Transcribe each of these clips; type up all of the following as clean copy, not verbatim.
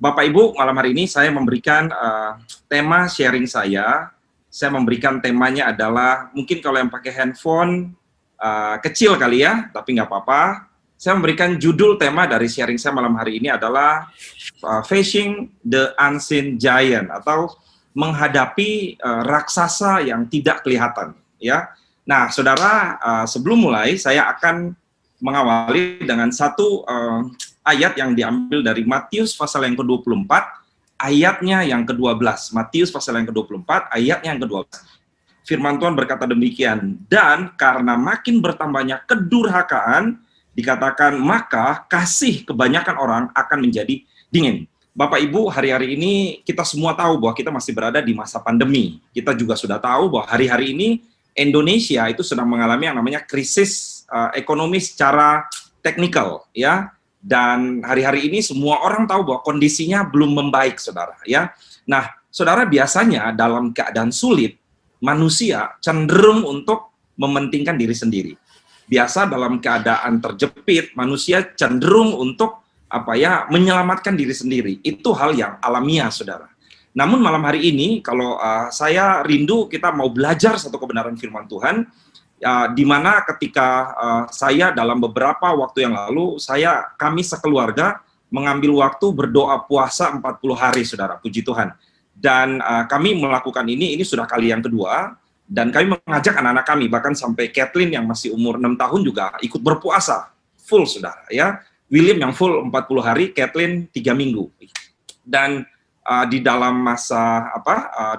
Bapak Ibu, malam hari ini saya memberikan tema sharing saya. Saya memberikan temanya adalah, mungkin kalau yang pakai handphone kecil kali ya, tapi nggak apa-apa. Saya memberikan judul tema dari sharing saya malam hari ini adalah Facing the Unseen Giant, atau menghadapi raksasa yang tidak kelihatan. Ya, nah saudara, sebelum mulai saya akan mengawali dengan satu ayat yang diambil dari Matius pasal yang ke-24, ayatnya yang ke-12. Matius pasal yang ke-24, ayatnya yang ke-12. Firman Tuhan berkata demikian, dan karena makin bertambahnya kedurhakaan, dikatakan maka kasih kebanyakan orang akan menjadi dingin. Bapak Ibu, hari-hari ini kita semua tahu bahwa kita masih berada di masa pandemi. Kita juga sudah tahu bahwa hari-hari ini Indonesia itu sedang mengalami yang namanya krisis ekonomi secara teknikal, ya. Dan hari-hari ini semua orang tahu bahwa kondisinya belum membaik, saudara, ya. Nah, saudara, biasanya dalam keadaan sulit, manusia cenderung untuk mementingkan diri sendiri. Biasa dalam keadaan terjepit, manusia cenderung untuk menyelamatkan diri sendiri. Itu hal yang alamiah, saudara. Namun malam hari ini, kalau saya rindu kita mau belajar satu kebenaran firman Tuhan, di mana ketika saya dalam beberapa waktu yang lalu, kami sekeluarga mengambil waktu berdoa puasa 40 hari, saudara, puji Tuhan. Dan kami melakukan ini sudah kali yang kedua, dan kami mengajak anak-anak kami, bahkan sampai Kathleen yang masih umur 6 tahun juga ikut berpuasa, full, saudara, ya. William yang full 40 hari, Kathleen 3 minggu. Dan di dalam masa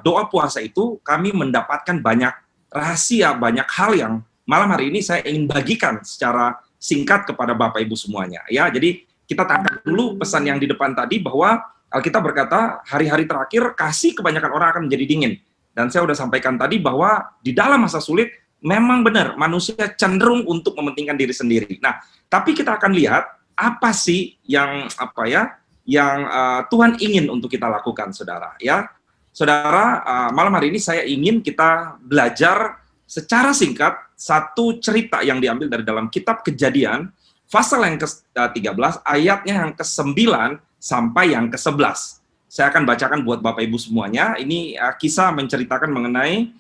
doa puasa itu, kami mendapatkan banyak rahasia, banyak hal yang malam hari ini saya ingin bagikan secara singkat kepada Bapak Ibu semuanya. Ya, jadi kita tangkap dulu pesan yang di depan tadi, bahwa Alkitab berkata hari-hari terakhir kasih kebanyakan orang akan menjadi dingin. Dan saya sudah sampaikan tadi bahwa di dalam masa sulit memang benar manusia cenderung untuk mementingkan diri sendiri. Nah, tapi kita akan lihat apa sih yang Tuhan ingin untuk kita lakukan, saudara, ya. Saudara, malam hari ini saya ingin kita belajar secara singkat satu cerita yang diambil dari dalam kitab Kejadian, pasal yang ke-13, ayatnya yang ke-9 sampai yang ke-11. Saya akan bacakan buat Bapak Ibu semuanya. Ini kisah menceritakan mengenai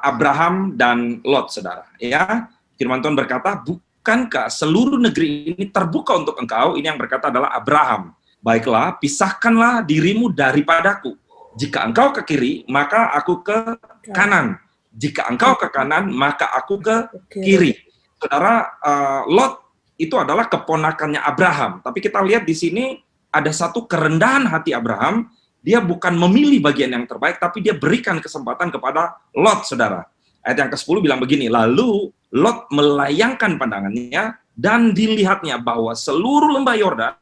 Abraham dan Lot, saudara, ya. Firman Tuhan berkata, bukankah seluruh negeri ini terbuka untuk engkau? Ini yang berkata adalah Abraham. Baiklah, pisahkanlah dirimu daripadaku. Jika engkau ke kiri, maka aku ke kanan. Jika engkau ke kanan, maka aku ke kiri. Saudara, Lot itu adalah keponakannya Abraham. Tapi kita lihat di sini ada satu kerendahan hati Abraham. Dia bukan memilih bagian yang terbaik, tapi dia berikan kesempatan kepada Lot, saudara. Ayat yang ke-10 bilang begini, lalu Lot melayangkan pandangannya dan dilihatnya bahwa seluruh lembah Yordan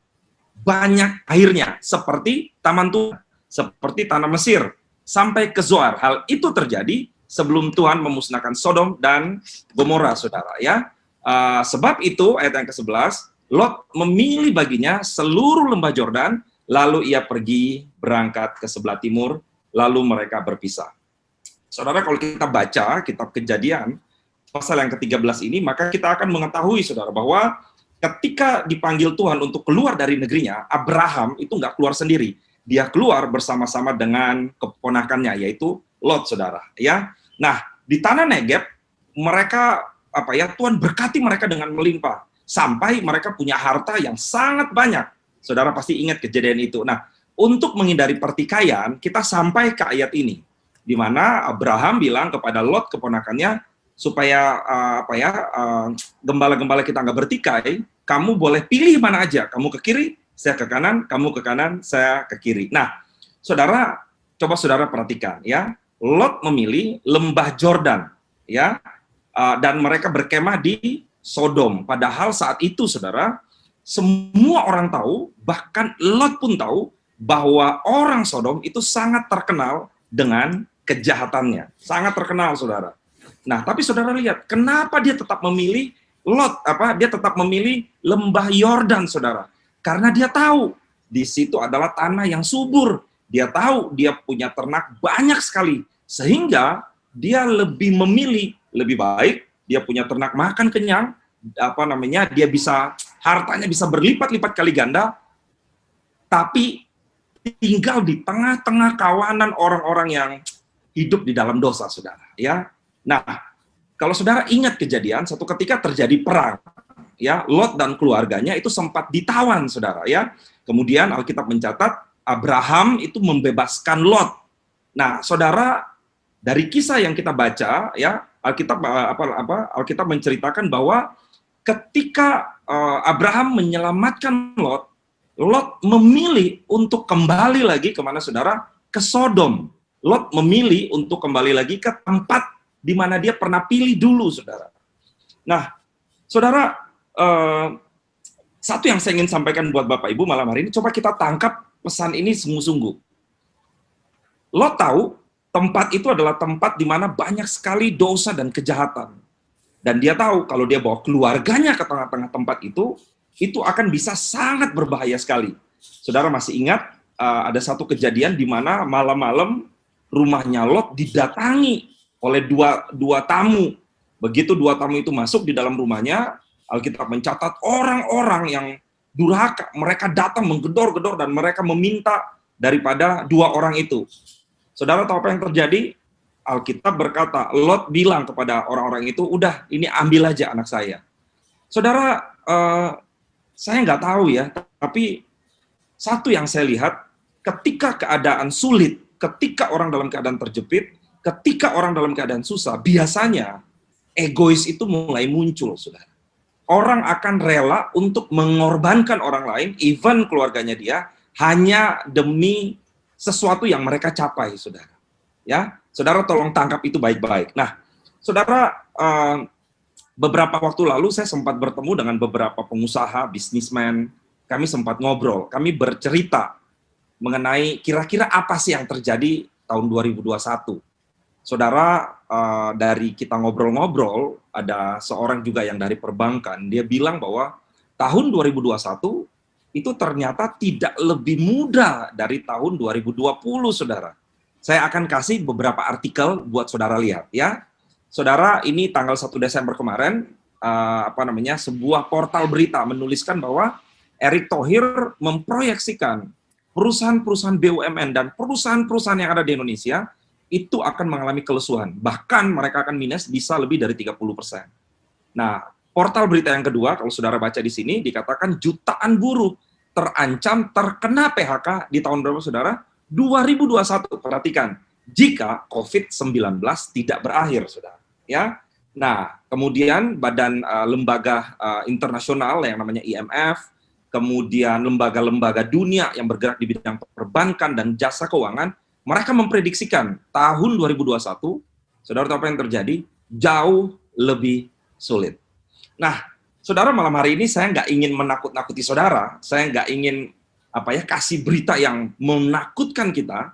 banyak airnya, seperti taman Tuhan, seperti tanah Mesir, sampai ke Zoar. Hal itu terjadi sebelum Tuhan memusnahkan Sodom dan Gomora, saudara, ya. Sebab itu, ayat yang ke-11, Lot memilih baginya seluruh lembah Yordan, lalu ia pergi berangkat ke sebelah timur, lalu mereka berpisah. Saudara, kalau kita baca kitab Kejadian, pasal yang ke-13 ini, maka kita akan mengetahui, saudara, bahwa ketika dipanggil Tuhan untuk keluar dari negerinya, Abraham itu nggak keluar sendiri. Dia keluar bersama-sama dengan keponakannya, yaitu Lot, saudara, ya. Nah, di tanah Negeb, mereka, Tuhan berkati mereka dengan melimpah, sampai mereka punya harta yang sangat banyak. Saudara pasti ingat kejadian itu. Nah, untuk menghindari pertikaian, kita sampai ke ayat ini, di mana Abraham bilang kepada Lot, keponakannya, supaya gembala-gembala kita nggak bertikai, kamu boleh pilih mana aja, kamu ke kiri, saya ke kanan, kamu ke kanan, saya ke kiri. Nah, saudara, coba saudara perhatikan, ya. Lot memilih lembah Yordan, ya, dan mereka berkemah di Sodom. Padahal saat itu, saudara, semua orang tahu, bahkan Lot pun tahu, bahwa orang Sodom itu sangat terkenal dengan kejahatannya, sangat terkenal, saudara. Nah, tapi saudara lihat, kenapa dia tetap memilih Lot, dia tetap memilih lembah Yordan, saudara? Karena dia tahu di situ adalah tanah yang subur. Dia tahu dia punya ternak banyak sekali, sehingga dia lebih memilih, lebih baik dia punya ternak makan kenyang, dia bisa, hartanya bisa berlipat-lipat kali ganda, tapi tinggal di tengah-tengah kawanan orang-orang yang hidup di dalam dosa, saudara. Ya, nah, kalau saudara ingat kejadian, satu ketika terjadi perang, ya, Lot dan keluarganya itu sempat ditawan, saudara. Ya, kemudian Alkitab mencatat Abraham itu membebaskan Lot. Nah, saudara, dari kisah yang kita baca, ya, Alkitab menceritakan bahwa ketika Abraham menyelamatkan Lot, Lot memilih untuk kembali lagi kemana, saudara? Ke Sodom. Lot memilih untuk kembali lagi ke tempat di mana dia pernah pilih dulu, saudara. Nah, saudara, satu yang saya ingin sampaikan buat Bapak Ibu malam hari ini, coba kita tangkap pesan ini sungguh-sungguh. Lot tahu tempat itu adalah tempat di mana banyak sekali dosa dan kejahatan. Dan dia tahu kalau dia bawa keluarganya ke tengah-tengah tempat itu akan bisa sangat berbahaya sekali. Saudara masih ingat ada satu kejadian di mana malam-malam rumahnya Lot didatangi oleh dua tamu. Begitu dua tamu itu masuk di dalam rumahnya, Alkitab mencatat orang-orang yang durhaka, mereka datang menggedor-gedor dan mereka meminta daripada dua orang itu. Saudara tahu apa yang terjadi? Alkitab berkata, Lot bilang kepada orang-orang itu, udah, ini ambil aja anak saya. Saudara, saya nggak tahu ya, tapi satu yang saya lihat, ketika keadaan sulit, ketika orang dalam keadaan terjepit, ketika orang dalam keadaan susah, biasanya egois itu mulai muncul, saudara. Orang akan rela untuk mengorbankan orang lain, even keluarganya dia, hanya demi sesuatu yang mereka capai, saudara. Ya, saudara tolong tangkap itu baik-baik. Nah, saudara, beberapa waktu lalu saya sempat bertemu dengan beberapa pengusaha, bisnismen. Kami sempat ngobrol, kami bercerita mengenai kira-kira apa sih yang terjadi tahun 2021. Saudara, dari kita ngobrol-ngobrol, ada seorang juga yang dari perbankan, dia bilang bahwa tahun 2021 itu ternyata tidak lebih mudah dari tahun 2020, saudara. Saya akan kasih beberapa artikel buat saudara lihat, ya. Saudara, ini tanggal 1 Desember kemarin, sebuah portal berita menuliskan bahwa Erick Thohir memproyeksikan perusahaan-perusahaan BUMN dan perusahaan-perusahaan yang ada di Indonesia itu akan mengalami kelesuan. Bahkan mereka akan minus bisa lebih dari 30%. Nah, portal berita yang kedua, kalau saudara baca di sini, dikatakan jutaan buruh terancam terkena PHK di tahun berapa, saudara? 2021, perhatikan, jika COVID-19 tidak berakhir, saudara. Ya, nah, kemudian badan lembaga internasional yang namanya IMF, kemudian lembaga-lembaga dunia yang bergerak di bidang perbankan dan jasa keuangan, mereka memprediksikan tahun 2021, saudara tahu apa yang terjadi? Jauh lebih sulit. Nah, saudara, malam hari ini saya nggak ingin menakut-nakuti saudara, saya nggak ingin kasih berita yang menakutkan kita,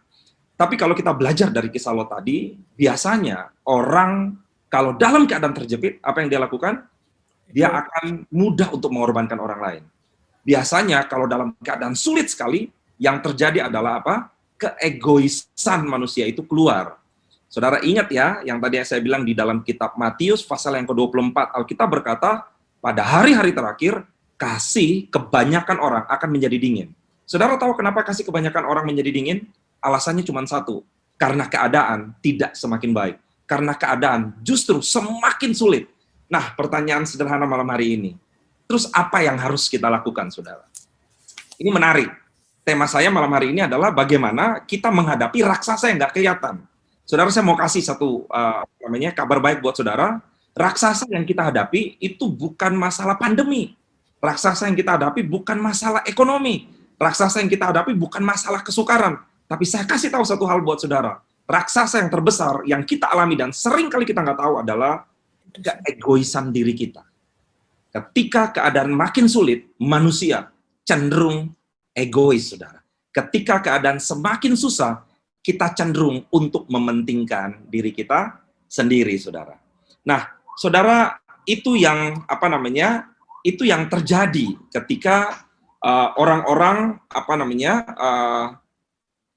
tapi kalau kita belajar dari kisah Lot tadi, biasanya orang kalau dalam keadaan terjepit, apa yang dia lakukan? Dia akan mudah untuk mengorbankan orang lain. Biasanya kalau dalam keadaan sulit sekali, yang terjadi adalah apa? Keegoisan manusia itu keluar. Saudara ingat ya, yang tadi saya bilang di dalam kitab Matius pasal yang ke-24, Alkitab berkata, pada hari-hari terakhir, kasih kebanyakan orang akan menjadi dingin. Saudara tahu kenapa kasih kebanyakan orang menjadi dingin? Alasannya cuma satu, karena keadaan tidak semakin baik. Karena keadaan justru semakin sulit. Nah, pertanyaan sederhana malam hari ini, terus apa yang harus kita lakukan, saudara? Ini menarik. Tema saya malam hari ini adalah bagaimana kita menghadapi raksasa yang nggak kelihatan. Saudara, saya mau kasih satu kabar baik buat saudara. Raksasa yang kita hadapi itu bukan masalah pandemi. Raksasa yang kita hadapi bukan masalah ekonomi. Raksasa yang kita hadapi bukan masalah kesukaran. Tapi saya kasih tahu satu hal buat saudara. Raksasa yang terbesar yang kita alami dan sering kali kita nggak tahu adalah keegoisan diri kita. Ketika keadaan makin sulit, manusia cenderung egois, saudara. Ketika keadaan semakin susah, kita cenderung untuk mementingkan diri kita sendiri, saudara. Nah, saudara, itu yang itu yang terjadi ketika orang-orang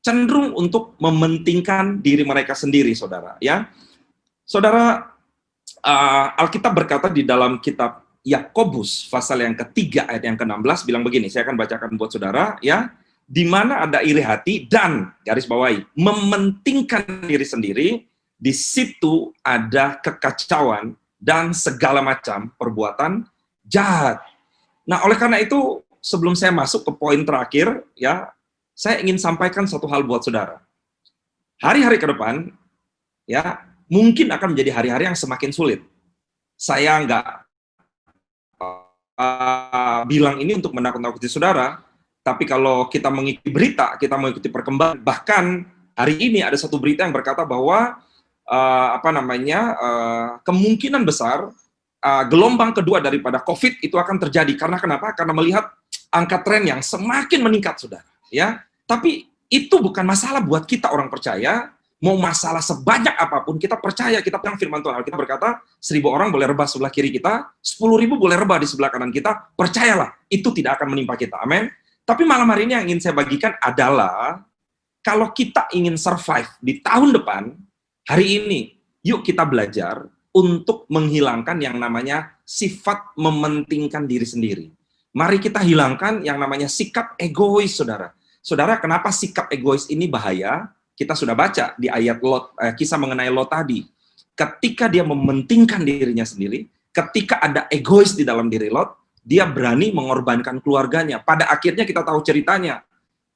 cenderung untuk mementingkan diri mereka sendiri, saudara. Ya, saudara, Alkitab berkata di dalam kitab Yakobus pasal yang ketiga ayat yang ke-16 bilang begini, saya akan bacakan buat saudara, ya. di mana ada iri hati dan, garis bawahi, mementingkan diri sendiri, di situ ada kekacauan dan segala macam perbuatan jahat. Nah, oleh karena itu, sebelum saya masuk ke poin terakhir, ya, saya ingin sampaikan satu hal buat saudara. Hari-hari ke depan, ya, mungkin akan menjadi hari-hari yang semakin sulit. Saya nggak bilang ini untuk menakut-nakuti saudara, tapi kalau kita mengikuti berita, kita mengikuti perkembangan, bahkan hari ini ada satu berita yang berkata bahwa kemungkinan besar gelombang kedua daripada COVID itu akan terjadi. Karena kenapa? Karena melihat angka tren yang semakin meningkat, saudara. Ya, tapi itu bukan masalah buat kita orang percaya. Mau masalah sebanyak apapun, kita percaya, kita pegang firman Tuhan. Kita berkata, 1.000 orang boleh rebah sebelah kiri kita, 10.000 boleh rebah di sebelah kanan kita, percayalah, itu tidak akan menimpa kita. Amin. Tapi malam hari ini yang ingin saya bagikan adalah, kalau kita ingin survive di tahun depan, hari ini, yuk kita belajar untuk menghilangkan yang namanya sifat mementingkan diri sendiri. Mari kita hilangkan yang namanya sikap egois, saudara. Saudara, kenapa sikap egois ini bahaya? Kita sudah baca di ayat Lot, kisah mengenai Lot tadi. Ketika dia mementingkan dirinya sendiri, ketika ada egois di dalam diri Lot, dia berani mengorbankan keluarganya. Pada akhirnya kita tahu ceritanya.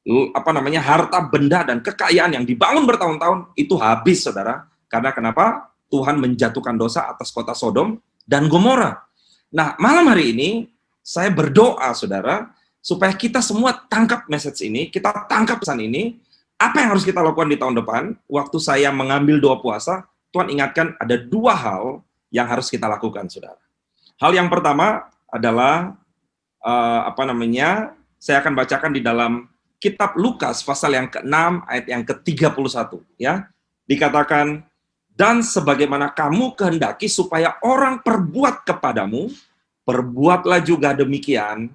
Harta, benda, dan kekayaan yang dibangun bertahun-tahun itu habis, saudara. Karena kenapa? Tuhan menjatuhkan dosa atas kota Sodom dan Gomora. Nah, malam hari ini, saya berdoa, saudara, supaya kita semua tangkap message ini, kita tangkap pesan ini. Apa yang harus kita lakukan di tahun depan? Waktu saya mengambil doa puasa, Tuhan ingatkan ada 2 hal yang harus kita lakukan, saudara. Hal yang pertama adalah, saya akan bacakan di dalam kitab Lukas, pasal yang ke-6, ayat yang ke-31. Ya. Dikatakan, dan sebagaimana kamu kehendaki supaya orang perbuat kepadamu, perbuatlah juga demikian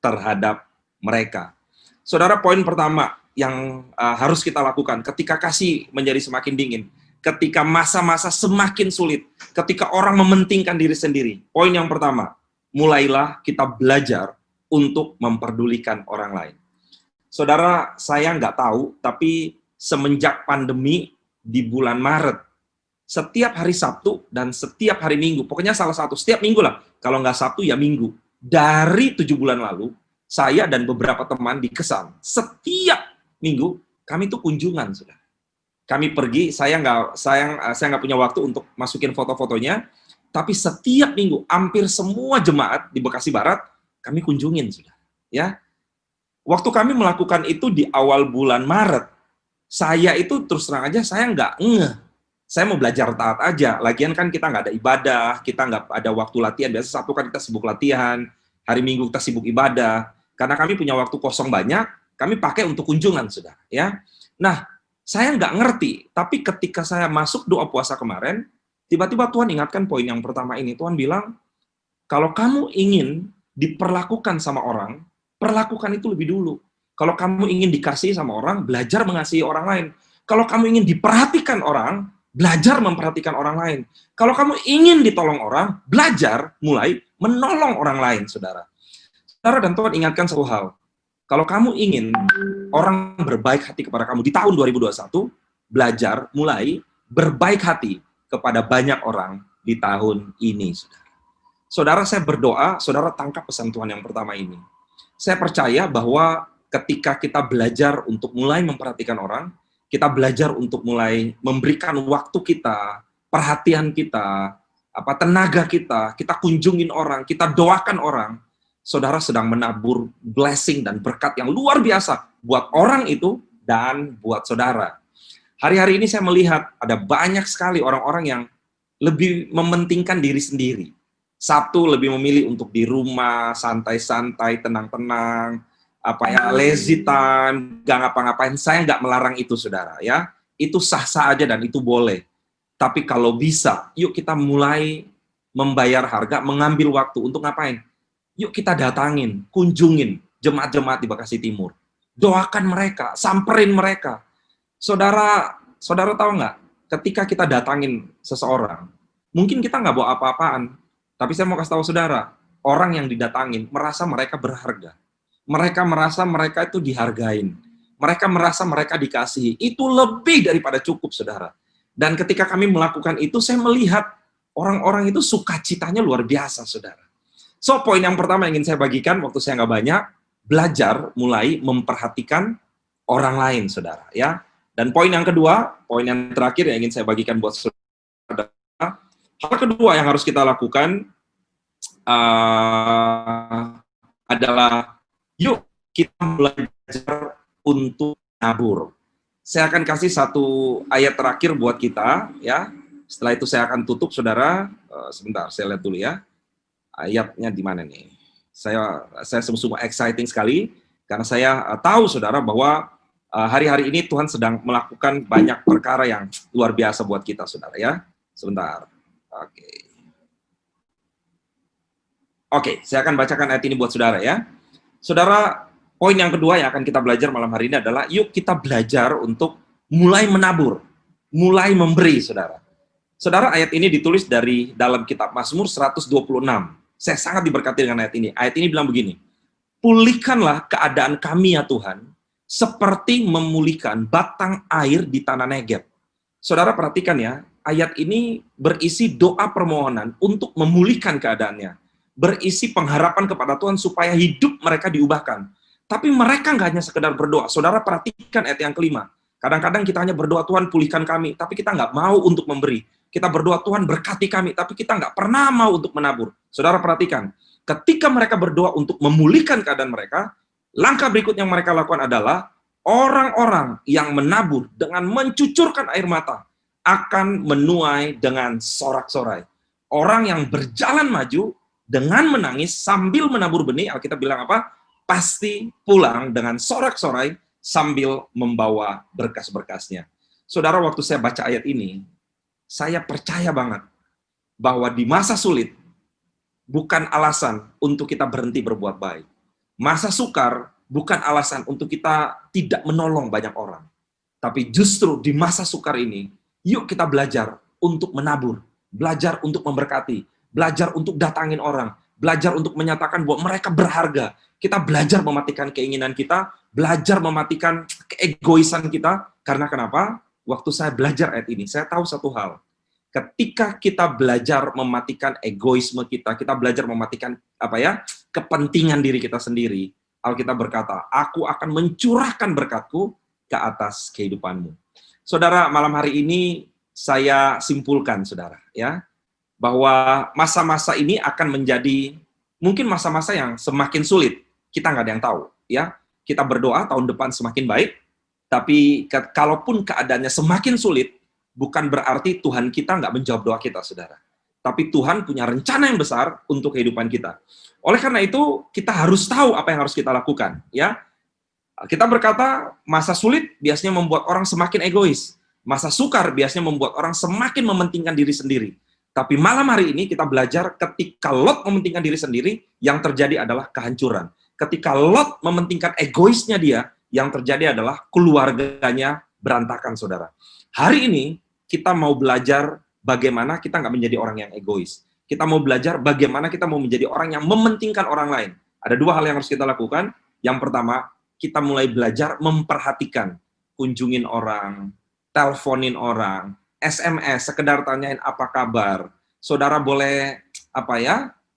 terhadap mereka. Saudara, poin pertama yang harus kita lakukan ketika kasih menjadi semakin dingin, ketika masa-masa semakin sulit, ketika orang mementingkan diri sendiri. Poin yang pertama, mulailah kita belajar untuk memperdulikan orang lain. Saudara, saya nggak tahu, tapi semenjak pandemi di bulan Maret, setiap hari Sabtu dan setiap hari Minggu, pokoknya salah satu, setiap minggu lah, kalau nggak Sabtu ya Minggu, dari 7 bulan lalu, saya dan beberapa teman di Kesan, setiap minggu kami tuh kunjungan, saudara. Kami pergi, saya nggak punya waktu untuk masukin foto-fotonya, tapi setiap minggu hampir semua jemaat di Bekasi Barat kami kunjungin, saudara. Ya, waktu kami melakukan itu di awal bulan Maret, saya itu terus terang aja saya nggak ngeh. Saya mau belajar taat aja. Lagian kan kita nggak ada ibadah, kita nggak ada waktu latihan. Biasa Sabtu kan kita sibuk latihan, hari Minggu kita sibuk ibadah. Karena kami punya waktu kosong banyak, kami pakai untuk kunjungan, saudara. Ya. Nah, saya nggak ngerti, tapi ketika saya masuk doa puasa kemarin, tiba-tiba Tuhan ingatkan poin yang pertama ini. Tuhan bilang, kalau kamu ingin diperlakukan sama orang, perlakukan itu lebih dulu. Kalau kamu ingin dikasihi sama orang, belajar mengasihi orang lain. Kalau kamu ingin diperhatikan orang, belajar memperhatikan orang lain. Kalau kamu ingin ditolong orang, belajar mulai menolong orang lain, saudara. Saudara, dan Tuhan ingatkan satu hal. Kalau kamu ingin orang berbaik hati kepada kamu di tahun 2021, belajar mulai berbaik hati kepada banyak orang di tahun ini, saudara. Saudara, saya berdoa, saudara tangkap pesan Tuhan yang pertama ini. Saya percaya bahwa ketika kita belajar untuk mulai memperhatikan orang, kita belajar untuk mulai memberikan waktu kita, perhatian kita, tenaga kita kunjungin orang, kita doakan orang, saudara sedang menabur blessing dan berkat yang luar biasa buat orang itu dan buat saudara. Hari-hari ini saya melihat ada banyak sekali orang-orang yang lebih mementingkan diri sendiri. Sabtu lebih memilih untuk di rumah, santai-santai, tenang-tenang, lazy time, gak ngapa-ngapain. Saya nggak melarang itu, saudara. Ya, itu sah-sah aja dan itu boleh. Tapi kalau bisa, yuk kita mulai membayar harga, mengambil waktu untuk ngapain? Yuk kita datangin, kunjungin jemaat-jemaat di Bekasi Timur. Doakan mereka, samperin mereka. Saudara tahu nggak? Ketika kita datangin seseorang, mungkin kita nggak bawa apa-apaan, tapi saya mau kasih tahu saudara, orang yang didatangin merasa mereka berharga. Mereka merasa mereka itu dihargain. Mereka merasa mereka dikasihi. Itu lebih daripada cukup, saudara. Dan ketika kami melakukan itu, saya melihat orang-orang itu sukacitanya luar biasa, saudara. So, poin yang pertama yang ingin saya bagikan, waktu saya nggak banyak, belajar mulai memperhatikan orang lain, saudara. Ya. Dan poin yang kedua, poin yang terakhir yang ingin saya bagikan buat saudara, hal kedua yang harus kita lakukan adalah, yuk kita mulai belajar untuk menabur. Saya akan kasih satu ayat terakhir buat kita, ya. Setelah itu saya akan tutup, saudara. Sebentar, saya lihat dulu ya. Ayatnya di mana nih? Saya sungguh-sungguh exciting sekali, karena saya tahu, saudara, bahwa hari-hari ini Tuhan sedang melakukan banyak perkara yang luar biasa buat kita, saudara, ya. Sebentar. Oke, saya akan bacakan ayat ini buat saudara, ya. Saudara, poin yang kedua yang akan kita belajar malam hari ini adalah, yuk kita belajar untuk mulai menabur, mulai memberi, saudara. Saudara, ayat ini ditulis dari dalam kitab Mazmur 126. Saya sangat diberkati dengan ayat ini. Ayat ini bilang begini, pulihkanlah keadaan kami ya Tuhan, seperti memulihkan batang air di tanah Negeb. Saudara perhatikan ya, ayat ini berisi doa permohonan untuk memulihkan keadaannya. Berisi pengharapan kepada Tuhan supaya hidup mereka diubahkan. Tapi mereka nggak hanya sekedar berdoa. Saudara perhatikan ayat yang kelima. Kadang-kadang kita hanya berdoa, Tuhan pulihkan kami, tapi kita nggak mau untuk memberi. Kita berdoa, Tuhan berkati kami, tapi kita nggak pernah mau untuk menabur. Saudara perhatikan, ketika mereka berdoa untuk memulihkan keadaan mereka, langkah berikut yang mereka lakukan adalah, orang-orang yang menabur dengan mencucurkan air mata akan menuai dengan sorak-sorai. Orang yang berjalan maju dengan menangis sambil menabur benih, Alkitab bilang apa? Pasti pulang dengan sorak-sorai sambil membawa berkas-berkasnya. Saudara, waktu saya baca ayat ini, saya percaya banget bahwa di masa sulit bukan alasan untuk kita berhenti berbuat baik. Masa sukar bukan alasan untuk kita tidak menolong banyak orang. Tapi justru di masa sukar ini, yuk kita belajar untuk menabur, belajar untuk memberkati, belajar untuk datangin orang, belajar untuk menyatakan bahwa mereka berharga. Kita belajar mematikan keinginan kita, belajar mematikan keegoisan kita. Karena kenapa? Waktu saya belajar ayat ini, saya tahu satu hal. Ketika kita belajar mematikan egoisme kita, kita belajar mematikan kepentingan diri kita sendiri, Alkitab berkata, aku akan mencurahkan berkatku ke atas kehidupanmu. Saudara, malam hari ini saya simpulkan, saudara, ya, bahwa masa-masa ini akan menjadi mungkin masa-masa yang semakin sulit. Kita nggak ada yang tahu, ya. Kita berdoa tahun depan semakin baik, tapi kalaupun keadaannya semakin sulit, bukan berarti Tuhan kita nggak menjawab doa kita, saudara. Tapi Tuhan punya rencana yang besar untuk kehidupan kita. Oleh karena itu, kita harus tahu apa yang harus kita lakukan, ya. Kita berkata, masa sulit biasanya membuat orang semakin egois. Masa sukar biasanya membuat orang semakin mementingkan diri sendiri. Tapi malam hari ini kita belajar ketika Lot mementingkan diri sendiri, yang terjadi adalah kehancuran. Ketika Lot mementingkan egoisnya dia, yang terjadi adalah keluarganya berantakan, saudara. Hari ini kita mau belajar bagaimana kita nggak menjadi orang yang egois. Kita mau belajar bagaimana kita mau menjadi orang yang mementingkan orang lain. Ada dua hal yang harus kita lakukan. Yang pertama, kita mulai belajar memperhatikan, kunjungin orang, teleponin orang, SMS, sekedar tanyain apa kabar. Saudara boleh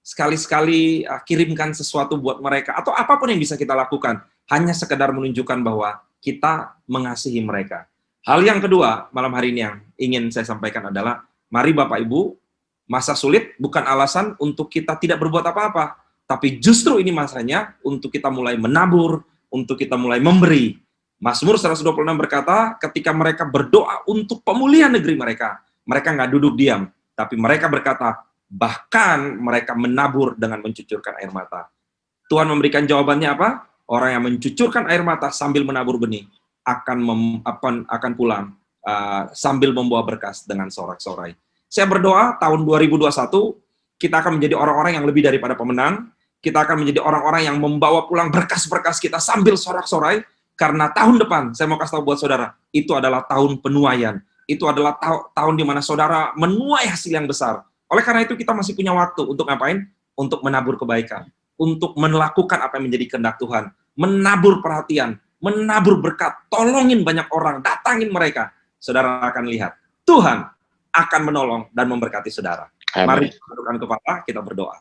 sekali-sekali kirimkan sesuatu buat mereka, atau apapun yang bisa kita lakukan, hanya sekedar menunjukkan bahwa kita mengasihi mereka. Hal yang kedua, malam hari ini yang ingin saya sampaikan adalah, mari Bapak Ibu, masa sulit bukan alasan untuk kita tidak berbuat apa-apa, tapi justru ini masanya untuk kita mulai menabur, untuk kita mulai memberi. Mazmur 126 berkata, ketika mereka berdoa untuk pemulihan negeri mereka nggak duduk diam, tapi mereka berkata, bahkan mereka menabur dengan mencucurkan air mata. Tuhan memberikan jawabannya apa? Orang yang mencucurkan air mata sambil menabur benih akan pulang sambil membawa berkas dengan sorak-sorai. Saya berdoa tahun 2021 kita akan menjadi orang-orang yang lebih daripada pemenang. Kita akan menjadi orang-orang yang membawa pulang berkas-berkas kita sambil sorak-sorai. Karena tahun depan, saya mau kasih tahu buat saudara, itu adalah tahun penuaian. Itu adalah tahun di mana saudara menuai hasil yang besar. Oleh karena itu kita masih punya waktu untuk ngapain? Untuk menabur kebaikan. untuk melakukan apa yang menjadi kehendak Tuhan, menabur perhatian, menabur berkat, tolongin banyak orang, datangin mereka. Saudara akan lihat, Tuhan akan menolong dan memberkati saudara. Mari kita tundukkan kepala, kita berdoa.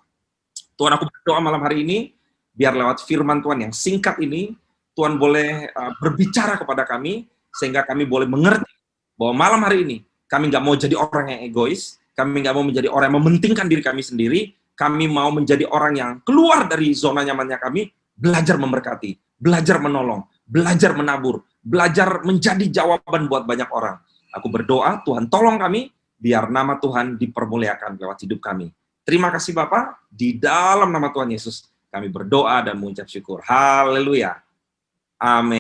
Tuhan, aku berdoa malam hari ini, biar lewat firman Tuhan yang singkat ini, Tuhan boleh berbicara kepada kami, sehingga kami boleh mengerti bahwa malam hari ini, kami nggak mau jadi orang yang egois, kami nggak mau menjadi orang yang mementingkan diri kami sendiri, kami mau menjadi orang yang keluar dari zona nyamannya kami, belajar memberkati, belajar menolong, belajar menabur, belajar menjadi jawaban buat banyak orang. Aku berdoa, Tuhan tolong kami, biar nama Tuhan dipermuliakan lewat hidup kami. Terima kasih Bapak, di dalam nama Tuhan Yesus, kami berdoa dan mengucap syukur. Haleluya. Amin.